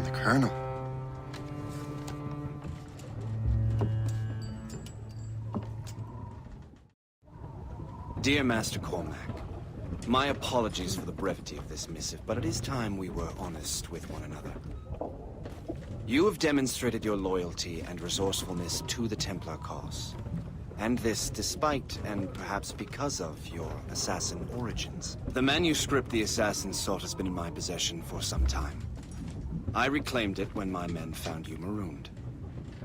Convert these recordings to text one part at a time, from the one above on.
From the Colonel. Dear Master Cormac, my apologies for the brevity of this missive, but it is time we were honest with one another. You have demonstrated your loyalty and resourcefulness to the Templar cause. And this despite, and perhaps because of, your assassin origins. The manuscript the assassin sought has been in my possession for some time. I reclaimed it when my men found you marooned.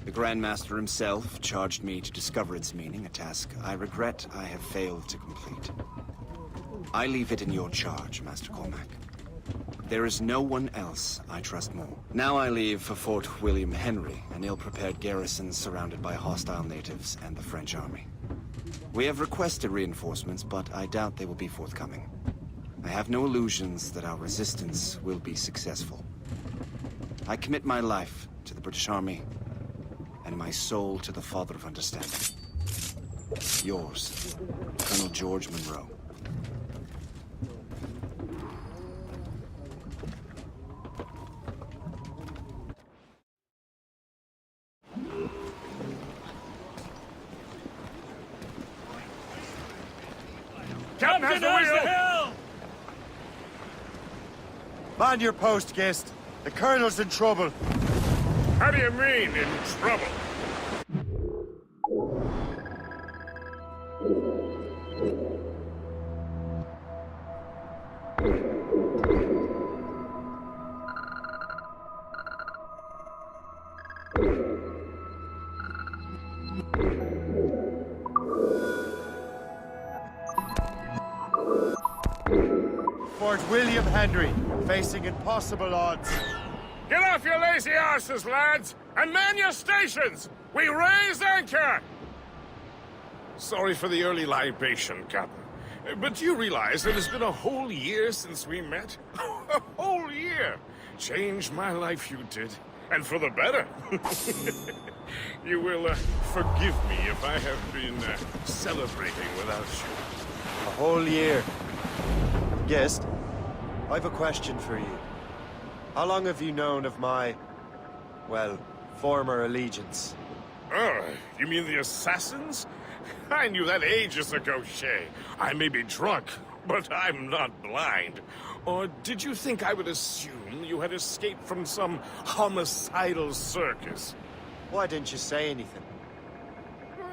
The Grand Master himself charged me to discover its meaning, a task I regret I have failed to complete. I leave it in your charge, Master Cormac. There is no one else I trust more. Now I leave for Fort William Henry, an ill-prepared garrison surrounded by hostile natives and the French army. We have requested reinforcements, but I doubt they will be forthcoming. I have no illusions that our resistance will be successful. I commit my life to the British Army, and my soul to the Father of Understanding. Yours, Colonel George Monroe. Captain has the wheel! Man your post, Guest. The Colonel's in trouble. How do you mean, in trouble? Fort William Henry, facing impossible odds. Get off your lazy arses, lads, and man your stations! We raise anchor! Sorry for the early libation, Captain. But do you realize that it's been a whole year since we met? A whole year! Changed my life, you did. And for the better. You will forgive me if I have been celebrating without you. A whole year. Guest, I've a question for you. How long have you known of my, well, former allegiance? Oh, you mean the assassins? I knew that ages ago, Shay. I may be drunk, but I'm not blind. Or did you think I would assume you had escaped from some homicidal circus? Why didn't you say anything?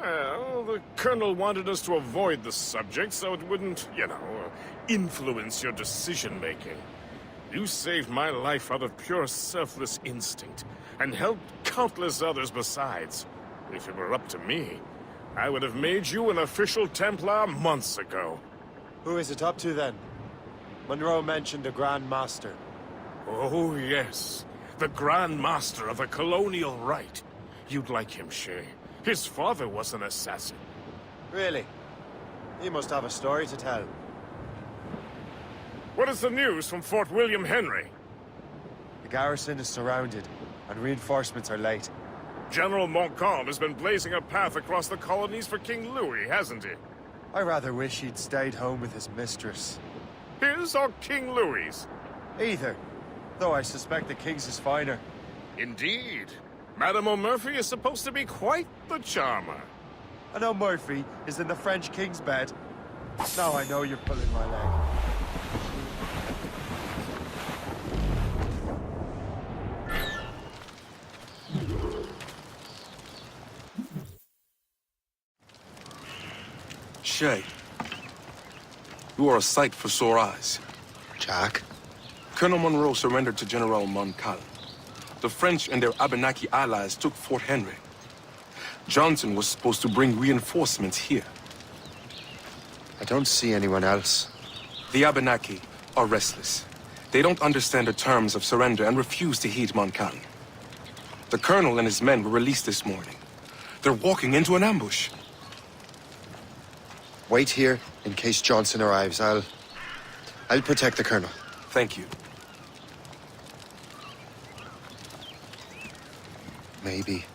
Well, the Colonel wanted us to avoid the subject so it wouldn't, influence your decision-making. You saved my life out of pure selfless instinct, and helped countless others besides. If it were up to me, I would have made you an official Templar months ago. Who is it up to then? Monroe mentioned the Grand Master. Oh, yes. The Grand Master of the Colonial Rite. You'd like him, Shay. His father was an assassin. Really? He must have a story to tell. What is the news from Fort William Henry? The garrison is surrounded, and reinforcements are late. General Montcalm has been blazing a path across the colonies for King Louis, hasn't he? I rather wish he'd stayed home with his mistress. His or King Louis's? Either, though I suspect the King's is finer. Indeed. Madame O'Murphy is supposed to be quite the charmer. I know Murphy is in the French King's bed. Now I know you're pulling my leg. Shay, you are a sight for sore eyes. Jack? Colonel Monroe surrendered to General Montcalm. The French and their Abenaki allies took Fort Henry. Johnson was supposed to bring reinforcements here. I don't see anyone else. The Abenaki are restless. They don't understand the terms of surrender and refuse to heed Montcalm. The colonel and his men were released this morning. They're walking into an ambush. Wait here in case Johnson arrives. I'll protect the Colonel. Thank you. Maybe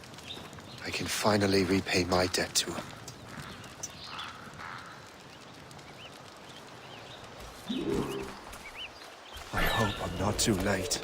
I can finally repay my debt to him. I hope I'm not too late.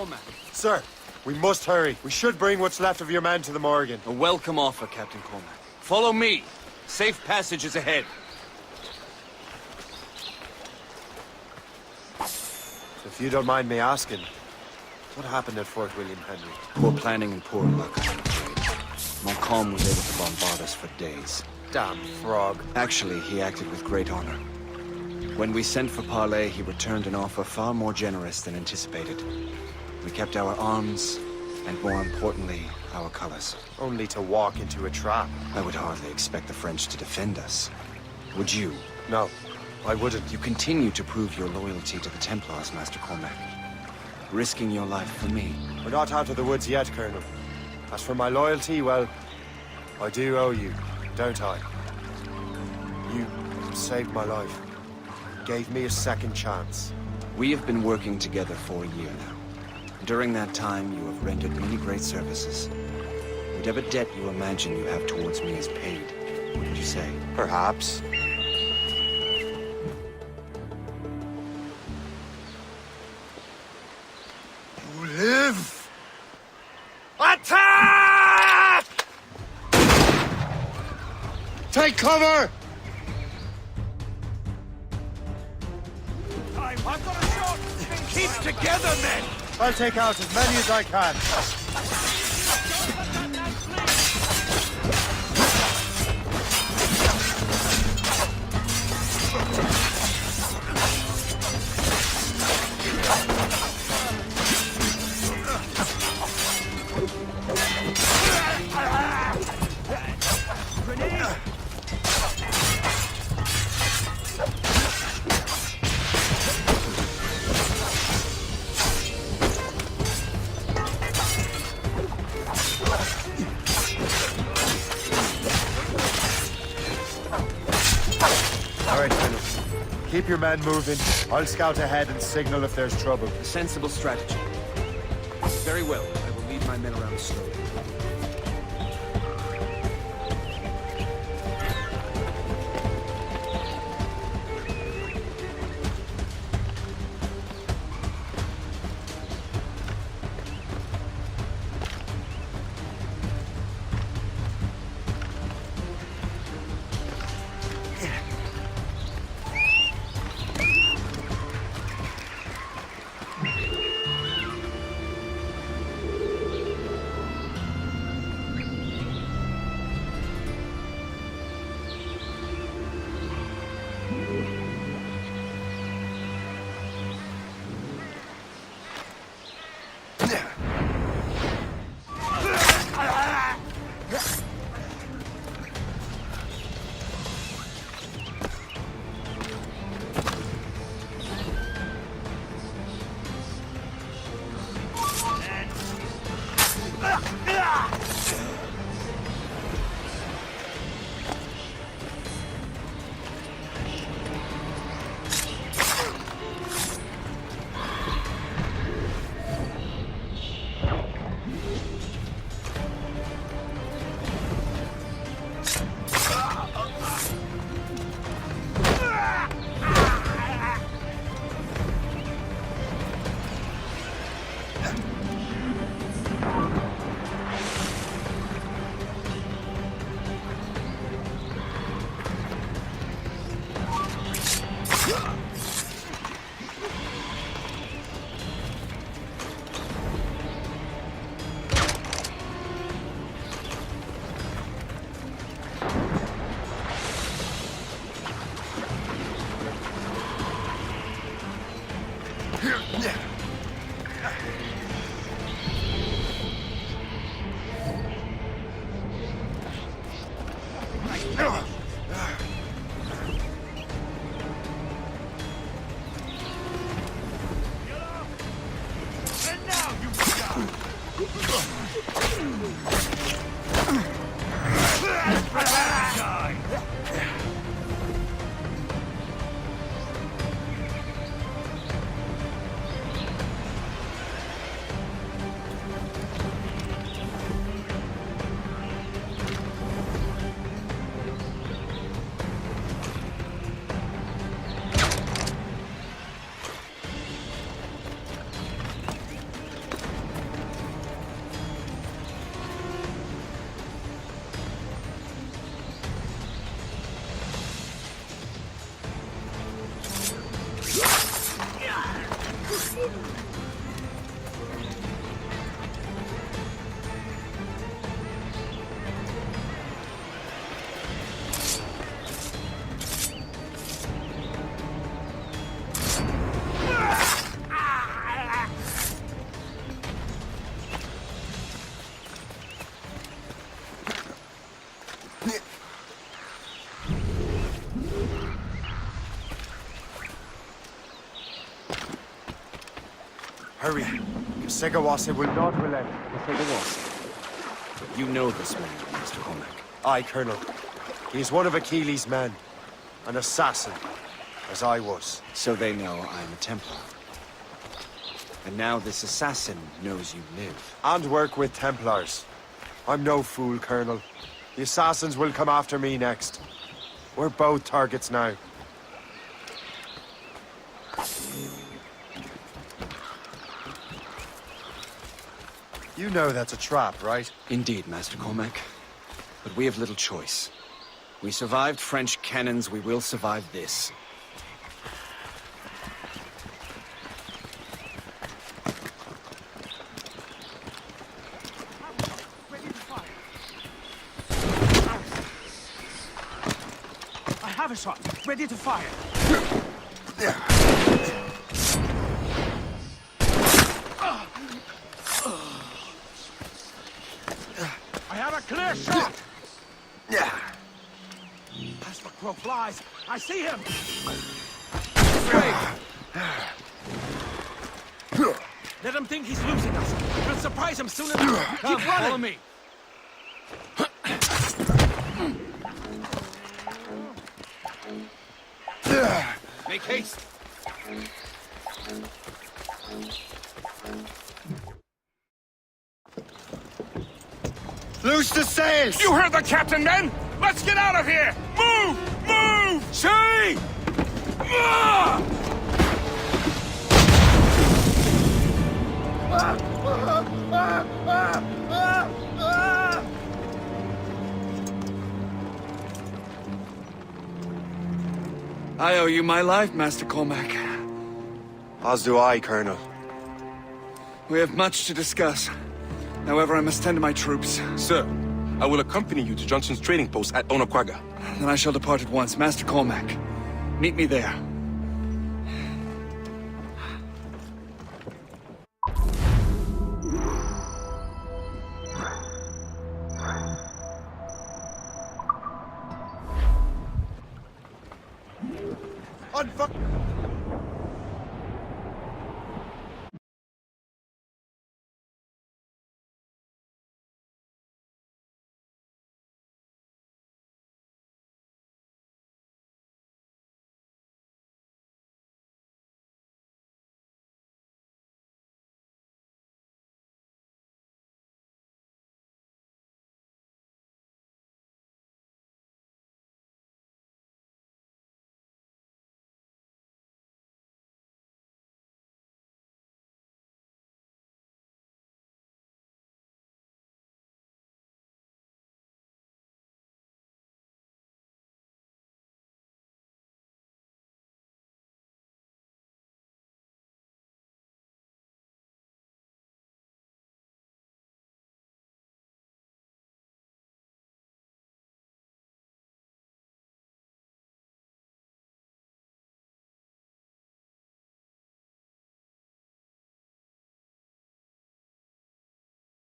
Cormac. Sir, we must hurry. We should bring what's left of your men to the Morgan. A welcome offer, Captain Cormac. Follow me. Safe passage is ahead. If you don't mind me asking, what happened at Fort William Henry? Poor planning and poor luck, I'm afraid. Montcalm was able to bombard us for days. Damn frog. Actually, he acted with great honor. When we sent for parley, he returned an offer far more generous than anticipated. We kept our arms, and more importantly, our colors. Only to walk into a trap. I would hardly expect the French to defend us. Would you? No, I wouldn't. You continue to prove your loyalty to the Templars, Master Cormac. Risking your life for me. We're not out of the woods yet, Colonel. As for my loyalty, well, I do owe you, don't I? You saved my life. Gave me a second chance. We have been working together for a year now. During that time, you have rendered many great services. Whatever debt you imagine you have towards me is paid, wouldn't you say? Perhaps. You live! Attack! Take cover! I've got a shot! Keep together, men! I'll take out as many as I can. All right, Colonel. Keep your men moving. I'll scout ahead and signal if there's trouble. A sensible strategy. Very well. I will lead my men around slowly. hurry. Segawase will not relent. You know this man, Master Cormac. Aye, Colonel. He is one of Achilles' men. An assassin, as I was. So they know I'm a Templar. And now this assassin knows you live. And work with Templars. I'm no fool, Colonel. The assassins will come after me next. We're both targets now. You know that's a trap, right? Indeed, Master Cormac. But we have little choice. We survived French cannons, we will survive this. I have a shot. Ready to fire. I have a clear shot. As the crow flies, I see him. Let him think he's losing us. We'll surprise him soon enough. Keep running. Follow me. Make haste! Loose the sails! You heard the captain, men! Let's get out of here! Move! Move! See! I owe you my life, Master Cormac. As do I, Colonel. We have much to discuss. However, I must tend to my troops. Sir, I will accompany you to Johnson's trading post at Onokwaga. Then I shall depart at once. Master Cormac, meet me there. Unfuck!